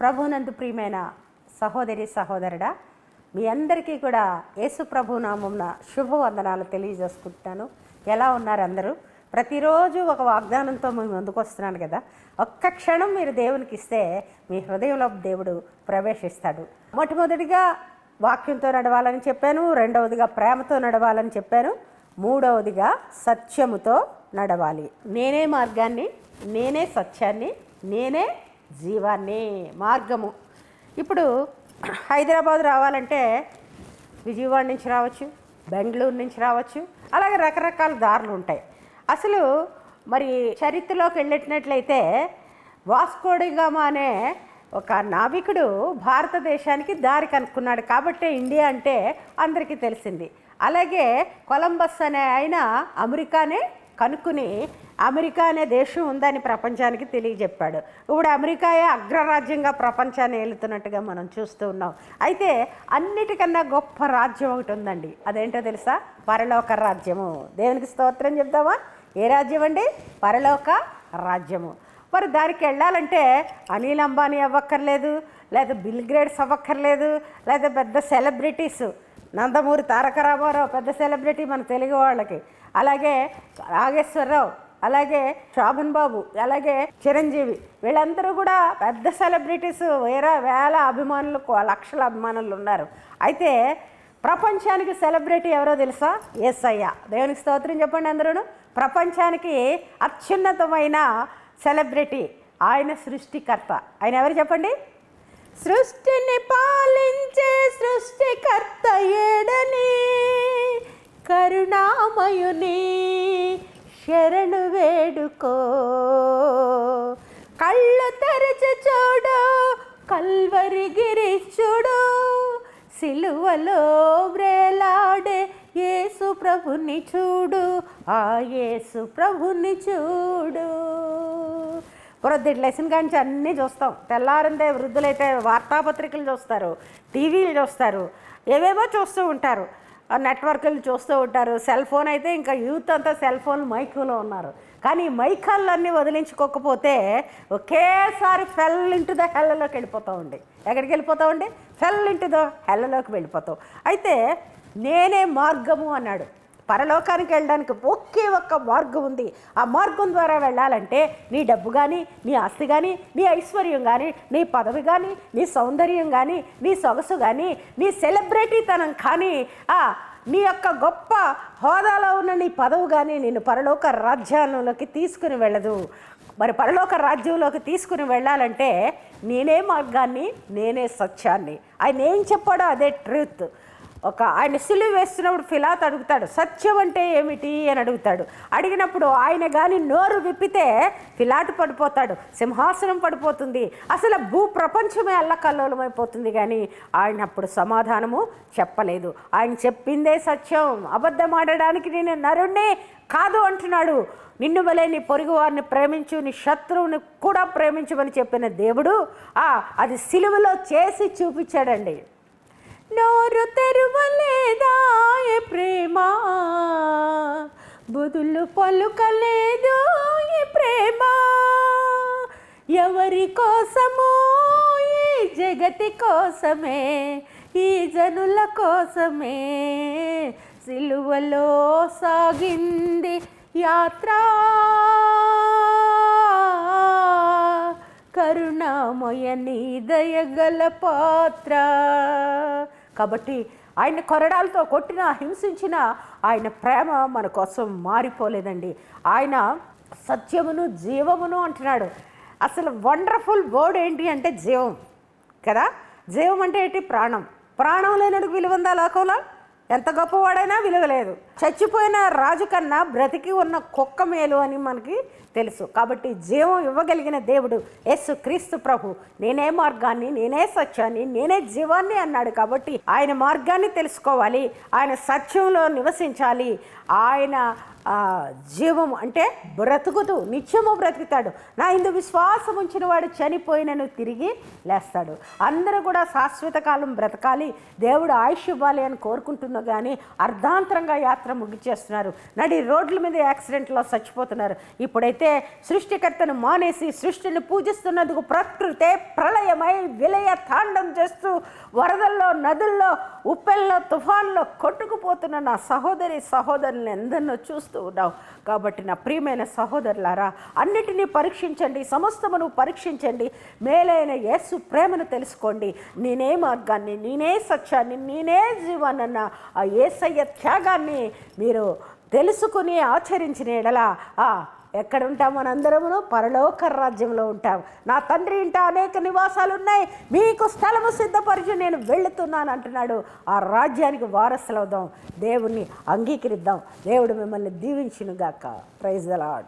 ప్రభునందు ప్రియమైన సహోదరి సహోదరుడా, మీ అందరికీ కూడా యేసు ప్రభు నామమున శుభవందనాలు తెలియజేసుకుంటున్నాను. ఎలా ఉన్నారు అందరూ? ప్రతిరోజు ఒక వాగ్దానంతో మీ ముందుకు వస్తున్నాను కదా. ఒక్క క్షణం మీరు దేవునికి ఇస్తే మీ హృదయంలో దేవుడు ప్రవేశిస్తాడు. మొట్టమొదటిగా వాక్యంతో నడవాలని చెప్పాను, రెండవదిగా ప్రేమతో నడవాలని చెప్పాను, మూడవదిగా సత్యముతో నడవాలి. నేనే మార్గాన్ని, నేనే సత్యాన్ని, నేనే జీవాన్ని, మార్గము. ఇప్పుడు హైదరాబాద్ రావాలంటే విజయవాడ నుంచి రావచ్చు, బెంగళూరు నుంచి రావచ్చు, అలాగే రకరకాల దారులు ఉంటాయి. అసలు మరి చరిత్రలోకి వెళ్ళినట్లయితే వాస్కోడిగామా అనే ఒక నావికుడు భారతదేశానికి దారి కనుక్కున్నాడు కాబట్టి ఇండియా అంటే అందరికీ తెలిసింది. అలాగే కొలంబస్ అనే ఆయన అమెరికానే కనుక్కుని అమెరికా అనే దేశం ఉందని ప్రపంచానికి తెలియజెప్పాడు. ఇప్పుడు అమెరికాయే అగ్రరాజ్యంగా ప్రపంచాన్ని ఏలుతున్నట్టుగా మనం చూస్తూ ఉన్నాం. అయితే అన్నిటికన్నా గొప్ప రాజ్యం ఒకటి ఉందండి. అదేంటో తెలుసా? పరలోక రాజ్యము. దేవునికి స్తోత్రం చెప్దామా? ఏ రాజ్యం అండి? పరలోక రాజ్యము. మరి దానికి వెళ్ళాలంటే అనిల్ అంబానీ అవ్వక్కర్లేదు, లేదా బిల్ గేట్స్ అవ్వక్కర్లేదు, లేదా పెద్ద సెలబ్రిటీస్. నందమూరి తారక రామారావు పెద్ద సెలబ్రిటీ మన తెలుగు వాళ్ళకి, అలాగే నాగేశ్వరరావు, అలాగే శోభన్ బాబు, అలాగే చిరంజీవి, వీళ్ళందరూ కూడా పెద్ద సెలబ్రిటీస్. వేల అభిమానులు, లక్షల అభిమానులు ఉన్నారు. అయితే ప్రపంచానికి సెలబ్రిటీ ఎవరో తెలుసా? యేసయ్య. దేవునికి స్తోత్రం చెప్పండి అందరూ. ప్రపంచానికి అత్యున్నతమైన సెలబ్రిటీ ఆయన, సృష్టికర్త. ఆయన ఎవరు చెప్పండి? సృష్టిని పాలించే సృష్టికర్త ఏడని, కరుణామయుని శరణు వేడుకో, కళ్ళు తెరచి చూడు, కల్వరి గిరి చూడు, సిలువలో వ్రేలాడే యేసు ప్రభుని చూడు, ఆ యేసు ప్రభుని చూడు. వృద్ధుడి లెసన్ కాంచి అన్నీ చూస్తాం. తెల్లారిందే వృద్ధులైతే వార్తాపత్రికలు చూస్తారు, టీవీలు చూస్తారు, ఏవేవో చూస్తూ ఉంటారు, నెట్వర్క్లు చూస్తూ ఉంటారు. సెల్ ఫోన్ అయితే ఇంకా యూత్ అంతా సెల్ ఫోన్ మైకులో ఉన్నారు. కానీ ఈ మైకాలన్నీ వదిలించుకోకపోతే ఒకేసారి ఫెల్ ఇంటూ ద హెల్లలోకి వెళ్ళిపోతామండి. ఎక్కడికి వెళ్ళిపోతామండి? ఫెల్ ఇంటూ ద హెల్లలోకి వెళ్ళిపోతాం. అయితే నేనే మార్గము అన్నాడు. పరలోకానికి వెళ్ళడానికి ఒకే ఒక్క మార్గం ఉంది. ఆ మార్గం ద్వారా వెళ్ళాలంటే నీ డబ్బు కానీ, నీ ఆస్తి కానీ, నీ ఐశ్వర్యం కానీ, నీ పదవి కానీ, నీ సౌందర్యం కానీ, నీ సొగసు కానీ, నీ సెలబ్రిటీతనం కానీ, నీ యొక్క గొప్ప హోదాలో ఉన్న నీ పదవి కానీ నిన్ను పరలోక రాజ్యంలోకి తీసుకుని వెళ్ళదు. మరి పరలోక రాజ్యంలోకి తీసుకుని వెళ్ళాలంటే నేనే మార్గాన్ని, నేనే సత్యాన్ని. ఆయన ఏం చెప్పాడో అదే ట్రూత్. ఆయన సిలువ వేస్తున్నప్పుడు పిలాతు అడుగుతాడు, సత్యం అంటే ఏమిటి అని అడుగుతాడు. అడిగినప్పుడు ఆయన కానీ నోరు విప్పితే పిలాతు పడిపోతాడు, సింహాసనం పడిపోతుంది, అసలు భూప్రపంచమే అల్లకల్లోలమైపోతుంది. కానీ ఆయన అప్పుడు సమాధానము చెప్పలేదు. ఆయన చెప్పిందే సత్యం. అబద్ధం ఆడడానికి నేను నరుణ్ణి కాదు అంటున్నాడు. నిన్ను వలె నీ పొరుగు వారిని ప్రేమించు, నీ శత్రువుని కూడా ప్రేమించమని చెప్పిన దేవుడు అది సిలువలో చేసి చూపించాడండి. నోరు తెరువలేదా ఏ ప్రేమ, బుదులు పలుకలేదు ఈ ప్రేమ, ఎవరి కోసమో ఈ జగతి కోసమే, ఈ జనుల కోసమే సిలువలో సాగింది యాత్ర, కరుణామయని దయగల పాత్ర. కాబట్టి ఆయన కొరడాలతో కొట్టినా, హింసించినా ఆయన ప్రేమ మన కోసం మారిపోలేదండి. ఆయన సత్యమును జీవమును అంటున్నాడు. అసలు వండర్ఫుల్ వర్డ్ ఏంటి అంటే జీవం కదా. జీవం అంటే ఏంటి? ప్రాణం. ప్రాణం లేనడుగు విలువ ఉందా లోకంలో? ఎంత గొప్పవాడైనా విలువ లేదు. చచ్చిపోయిన రాజు కన్నా బ్రతికి ఉన్న కుక్క మేలు అని మనకి తెలుసు. కాబట్టి జీవం ఇవ్వగలిగిన దేవుడు యేసు క్రీస్తు ప్రభు. నేనే మార్గాన్ని, నేనే సత్యాన్ని, నేనే జీవాన్ని అన్నాడు. కాబట్టి ఆయన మార్గాన్ని తెలుసుకోవాలి, ఆయన సత్యంలో నివసించాలి, ఆయన జీవము అంటే బ్రతుకుతూ నిత్యము బ్రతుకుతాడు. నా ఇందు విశ్వాసం ఉంచిన వాడు చనిపోయినను తిరిగి లేస్తాడు. అందరూ కూడా శాశ్వత కాలం బ్రతకాలి, దేవుడు ఆయుష్ ఇవ్వాలి అని కోరుకుంటున్నా కానీ అర్ధాంతరంగా యాత్ర ముగిచేస్తున్నారు. నడి రోడ్ల మీద యాక్సిడెంట్లో చచ్చిపోతున్నారు. ఇప్పుడైతే సృష్టికర్తను మానేసి సృష్టిని పూజిస్తున్నందుకు ప్రకృతే ప్రళయమై విలయ తాండం చేస్తూ వరదల్లో, నదుల్లో, ఉప్పెల్లో, తుఫాన్లో కొట్టుకుపోతున్న నా సహోదరులను ఎందరినో చూస్తూ ఉన్నావు. కాబట్టి నా ప్రియమైన సహోదరులారా, అన్నిటినీ పరీక్షించండి, సమస్తమును పరీక్షించండి, మేలైన యేసు ప్రేమను తెలుసుకోండి. నేనే మార్గాన్ని, నేనే సత్యాన్ని, నేనే జీవానన్న ఆ యేసయ్య త్యాగాన్ని మీరు తెలుసుకుని ఆచరించిన ఎడల ఎక్కడ ఉంటాం? మనందరమును పరలోక రాజ్యంలో ఉంటాం. నా తండ్రి ఇంట అనేక నివాసాలు ఉన్నాయి, మీకు స్థలము సిద్ధపరిచి నేను వెళుతున్నాను అంటున్నాడు. ఆ రాజ్యానికి వారసులవుదాం, దేవుణ్ణి అంగీకరిద్దాం. దేవుడు మిమ్మల్ని దీవించునుగాక. Praise the lord.